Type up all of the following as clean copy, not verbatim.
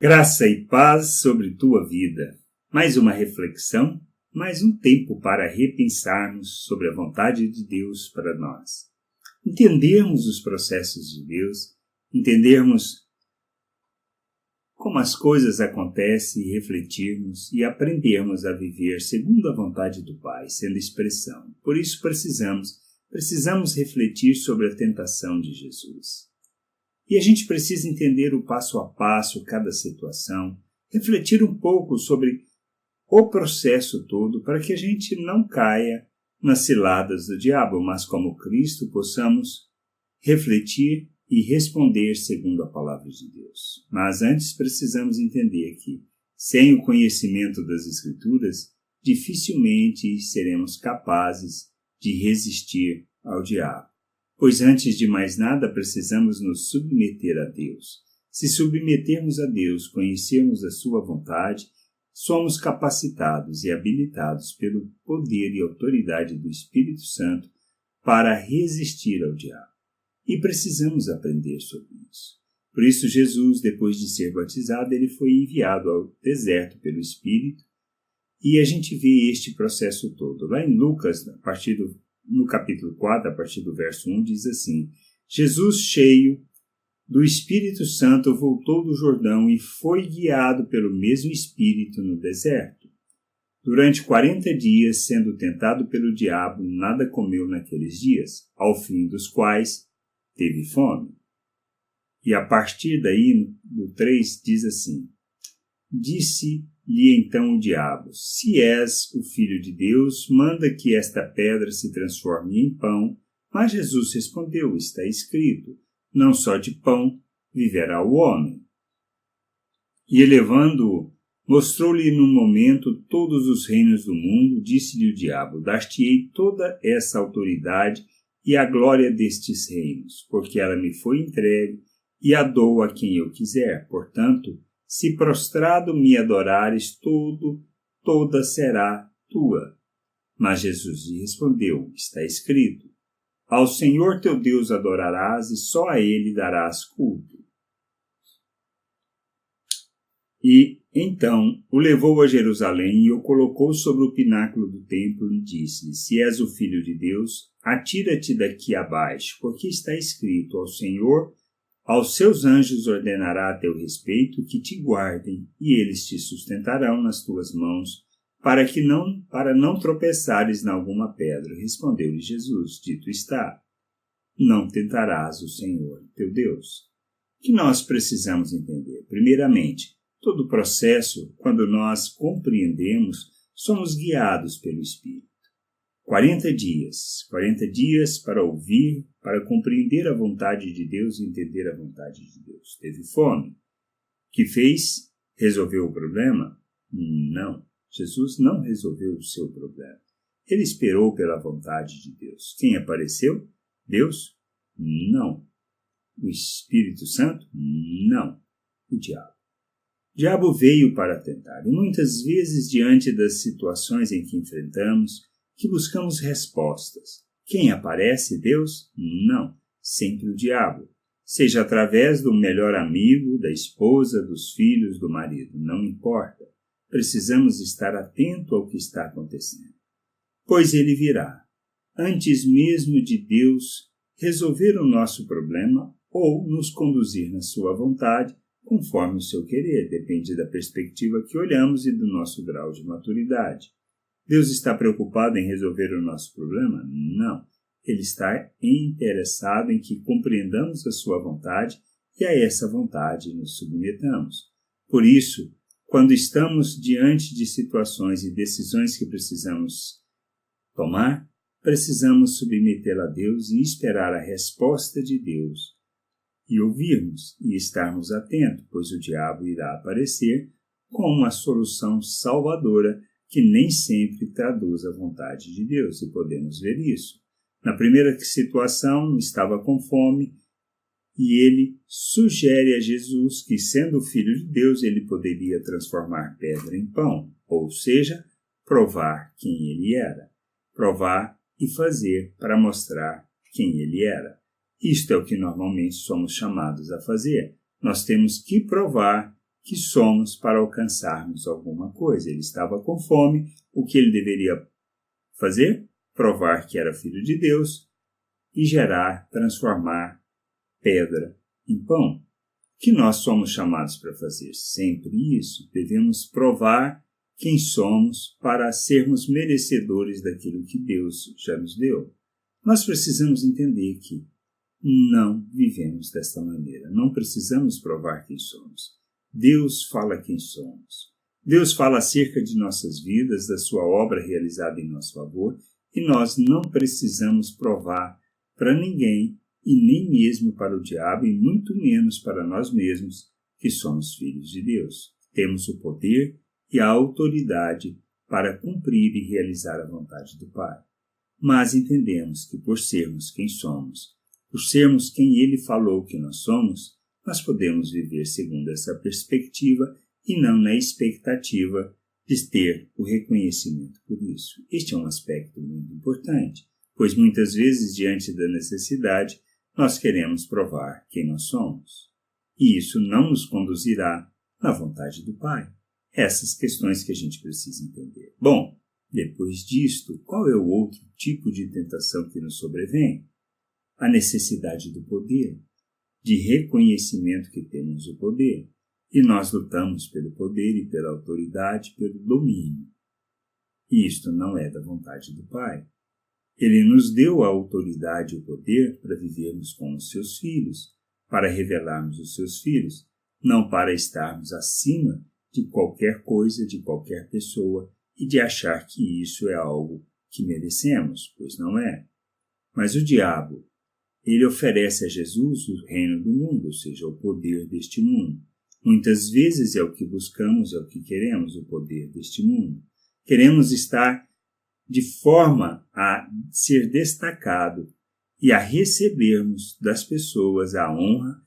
Graça e paz sobre tua vida. Mais uma reflexão, mais um tempo para repensarmos sobre a vontade de Deus para nós. Entendermos os processos de Deus, entendermos como as coisas acontecem e refletirmos e aprendermos a viver segundo a vontade do Pai, sendo expressão. Por isso precisamos refletir sobre a tentação de Jesus. E a gente precisa entender o passo a passo, cada situação, refletir um pouco sobre o processo todo para que a gente não caia nas ciladas do diabo, mas como Cristo possamos refletir e responder segundo a palavra de Deus. Mas antes precisamos entender que, sem o conhecimento das Escrituras, dificilmente seremos capazes de resistir ao diabo. Pois antes de mais nada precisamos nos submeter a Deus. Se submetermos a Deus, conhecermos a sua vontade, somos capacitados e habilitados pelo poder e autoridade do Espírito Santo para resistir ao diabo. E precisamos aprender sobre isso. Por isso Jesus, depois de ser batizado, ele foi enviado ao deserto pelo Espírito, e a gente vê este processo todo. Lá em Lucas, no capítulo 4, a partir do verso 1, diz assim: Jesus, cheio do Espírito Santo, voltou do Jordão e foi guiado pelo mesmo Espírito no deserto. Durante 40 dias, sendo tentado pelo diabo, nada comeu naqueles dias, ao fim dos quais teve fome. E a partir daí, no 3, diz assim: Disse-lhe então o diabo: Se és o Filho de Deus, manda que esta pedra se transforme em pão. Mas Jesus respondeu: Está escrito, não só de pão viverá o homem. E elevando-o, mostrou-lhe num momento todos os reinos do mundo. Disse-lhe o diabo: Dar-te-ei toda essa autoridade e a glória destes reinos, porque ela me foi entregue e a dou a quem eu quiser. Portanto, se prostrado me adorares, toda será tua. Mas Jesus lhe respondeu: Está escrito, ao Senhor teu Deus adorarás e só a ele darás culto. E então o levou a Jerusalém e o colocou sobre o pináculo do templo e disse-lhe: Se és o Filho de Deus, atira-te daqui abaixo, porque está escrito: Ao Senhor, aos seus anjos ordenará a teu respeito que te guardem, e eles te sustentarão nas tuas mãos, para não tropeçares em alguma pedra. Respondeu-lhe Jesus: Dito está, não tentarás o Senhor teu Deus. O que nós precisamos entender? Primeiramente, todo o processo, quando nós compreendemos, somos guiados pelo Espírito. 40 dias para ouvir, para compreender a vontade de Deus e entender a vontade de Deus. Teve fome. O que fez? Resolveu o problema? Não. Jesus não resolveu o seu problema. Ele esperou pela vontade de Deus. Quem apareceu? Deus? Não. O Espírito Santo? Não. O diabo. O diabo veio para tentar. E muitas vezes, diante das situações em que enfrentamos, que buscamos respostas. Quem aparece? Deus? Não. Sempre o diabo. Seja através do melhor amigo, da esposa, dos filhos, do marido. Não importa. Precisamos estar atento ao que está acontecendo. Pois ele virá, antes mesmo de Deus resolver o nosso problema ou nos conduzir na sua vontade, conforme o seu querer. Depende da perspectiva que olhamos e do nosso grau de maturidade. Deus está preocupado em resolver o nosso problema? Não. Ele está interessado em que compreendamos a sua vontade e a essa vontade nos submetamos. Por isso, quando estamos diante de situações e decisões que precisamos tomar, precisamos submetê-la a Deus e esperar a resposta de Deus e ouvirmos e estarmos atentos, pois o diabo irá aparecer com uma solução salvadora que nem sempre traduz a vontade de Deus, e podemos ver isso. Na primeira situação, estava com fome, e ele sugere a Jesus que, sendo filho de Deus, ele poderia transformar pedra em pão, ou seja, provar quem ele era. Provar e fazer para mostrar quem ele era. Isto é o que normalmente somos chamados a fazer. Nós temos que provar que somos para alcançarmos alguma coisa. Ele estava com fome. O que ele deveria fazer? Provar que era filho de Deus e transformar pedra em pão. Que nós somos chamados para fazer sempre isso. Devemos provar quem somos para sermos merecedores daquilo que Deus já nos deu. Nós precisamos entender que não vivemos desta maneira. Não precisamos provar quem somos. Deus fala quem somos. Deus fala acerca de nossas vidas, da sua obra realizada em nosso favor, e nós não precisamos provar para ninguém, e nem mesmo para o diabo, e muito menos para nós mesmos, que somos filhos de Deus. Temos o poder e a autoridade para cumprir e realizar a vontade do Pai. Mas entendemos que por sermos quem somos, por sermos quem Ele falou que nós somos, nós podemos viver segundo essa perspectiva e não na expectativa de ter o reconhecimento por isso. Este é um aspecto muito importante, pois muitas vezes, diante da necessidade, nós queremos provar quem nós somos. E isso não nos conduzirá na vontade do Pai. Essas questões que a gente precisa entender. Bom, depois disto, qual é o outro tipo de tentação que nos sobrevém? A necessidade do poder, de reconhecimento que temos o poder. E nós lutamos pelo poder e pela autoridade, pelo domínio. E isto não é da vontade do Pai. Ele nos deu a autoridade e o poder para vivermos como os seus filhos, para revelarmos os seus filhos, não para estarmos acima de qualquer coisa, de qualquer pessoa, e de achar que isso é algo que merecemos, pois não é. Mas o diabo, ele oferece a Jesus o reino do mundo, ou seja, o poder deste mundo. Muitas vezes é o que buscamos, é o que queremos, o poder deste mundo. Queremos estar de forma a ser destacado e a recebermos das pessoas a honra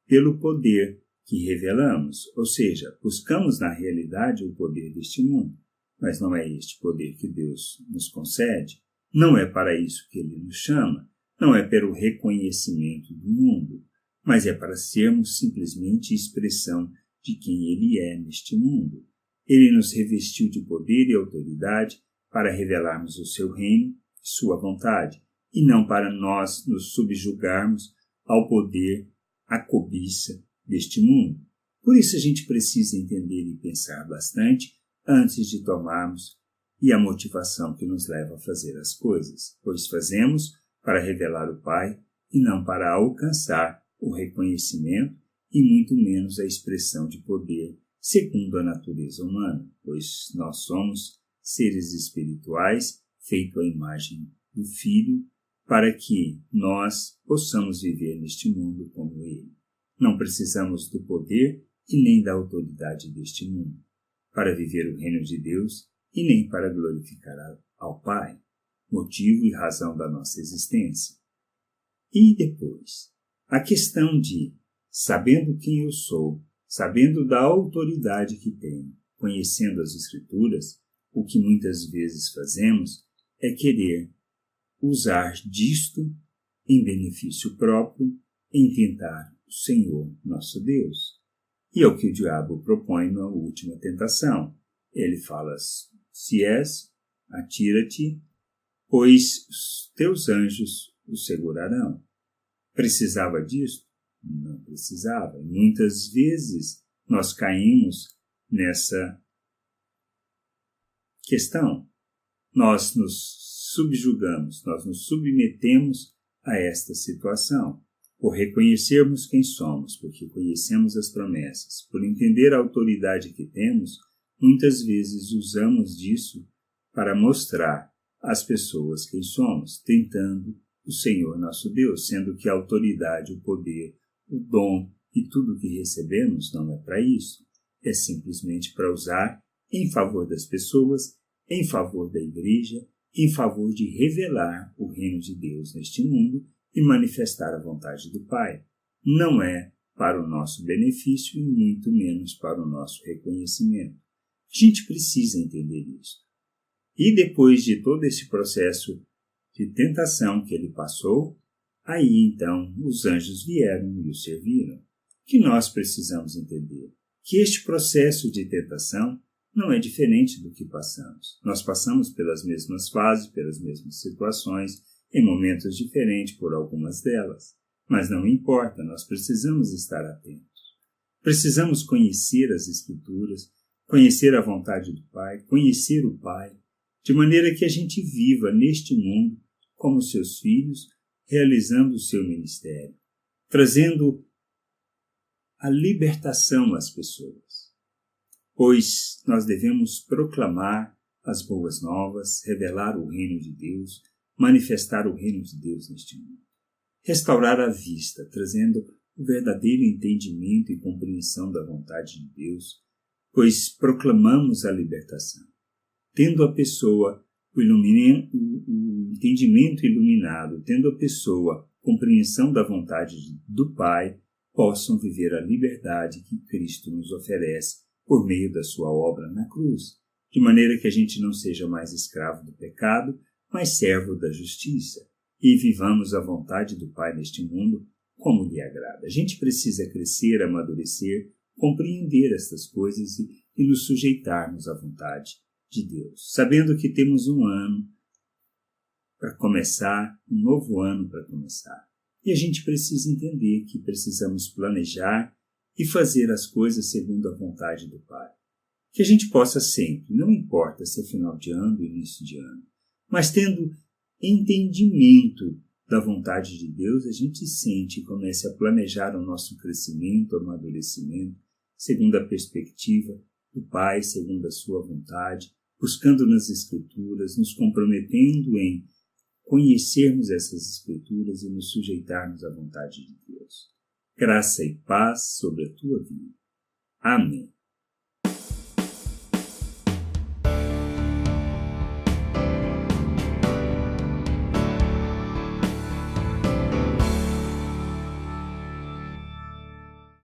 pelo poder que revelamos. Ou seja, buscamos na realidade o poder deste mundo, mas não é este poder que Deus nos concede. Não é para isso que Ele nos chama, não é pelo reconhecimento do mundo, mas é para sermos simplesmente expressão de quem Ele é neste mundo. Ele nos revestiu de poder e autoridade para revelarmos o seu reino e sua vontade, e não para nós nos subjugarmos ao poder, à cobiça deste mundo. Por isso a gente precisa entender e pensar bastante antes de tomarmos e a motivação que nos leva a fazer as coisas, pois fazemos para revelar o Pai e não para alcançar o reconhecimento e muito menos a expressão de poder segundo a natureza humana, pois nós somos seres espirituais feitos à imagem do Filho para que nós possamos viver neste mundo como Ele. Não precisamos do poder e nem da autoridade deste mundo para viver o reino de Deus e nem para glorificar ao Pai, motivo e razão da nossa existência. E depois, a questão de, sabendo quem eu sou, sabendo da autoridade que tenho, conhecendo as Escrituras, o que muitas vezes fazemos é querer usar disto em benefício próprio, em tentar o Senhor nosso Deus. E é o que o diabo propõe na última tentação. Ele fala, se és, atira-te, pois os teus anjos o segurarão. Precisava disso? Não precisava. E muitas vezes nós caímos nessa questão. Nós nos subjugamos, nós nos submetemos a esta situação, por reconhecermos quem somos, porque conhecemos as promessas, por entender a autoridade que temos, muitas vezes usamos disso para mostrar às pessoas quem somos, tentando o Senhor nosso Deus, sendo que a autoridade, o poder, o dom e tudo que recebemos não é para isso, é simplesmente para usar em favor das pessoas, em favor da igreja, em favor de revelar o reino de Deus neste mundo e manifestar a vontade do Pai. Não é para o nosso benefício e muito menos para o nosso reconhecimento. A gente precisa entender isso. E depois de todo esse processo de tentação que ele passou, aí então os anjos vieram e o serviram. O que nós precisamos entender? que este processo de tentação não é diferente do que passamos. Nós passamos pelas mesmas fases, pelas mesmas situações, em momentos diferentes por algumas delas. Mas não importa, nós precisamos estar atentos. Precisamos conhecer as Escrituras, conhecer a vontade do Pai, conhecer o Pai, de maneira que a gente viva neste mundo como seus filhos, realizando o seu ministério, trazendo a libertação às pessoas. Pois nós devemos proclamar as boas novas, revelar o reino de Deus, manifestar o reino de Deus neste mundo. Restaurar a vista, trazendo o verdadeiro entendimento e compreensão da vontade de Deus, pois proclamamos a libertação. Tendo a pessoa o entendimento iluminado, tendo a pessoa compreensão da vontade do Pai, possam viver a liberdade que Cristo nos oferece por meio da sua obra na cruz, de maneira que a gente não seja mais escravo do pecado, mas servo da justiça, e vivamos a vontade do Pai neste mundo como lhe agrada. A gente precisa crescer, amadurecer, compreender estas coisas e nos sujeitarmos à vontade de Deus, sabendo que temos um ano para começar, um novo ano para começar. E a gente precisa entender que precisamos planejar e fazer as coisas segundo a vontade do Pai. Que a gente possa sempre, não importa se é final de ano ou início de ano, mas tendo entendimento da vontade de Deus, a gente sente e comece a planejar o nosso crescimento, amadurecimento, segundo a perspectiva do Pai, segundo a sua vontade, buscando nas Escrituras, nos comprometendo em conhecermos essas Escrituras e nos sujeitarmos à vontade de Deus. Graça e paz sobre a tua vida. Amém.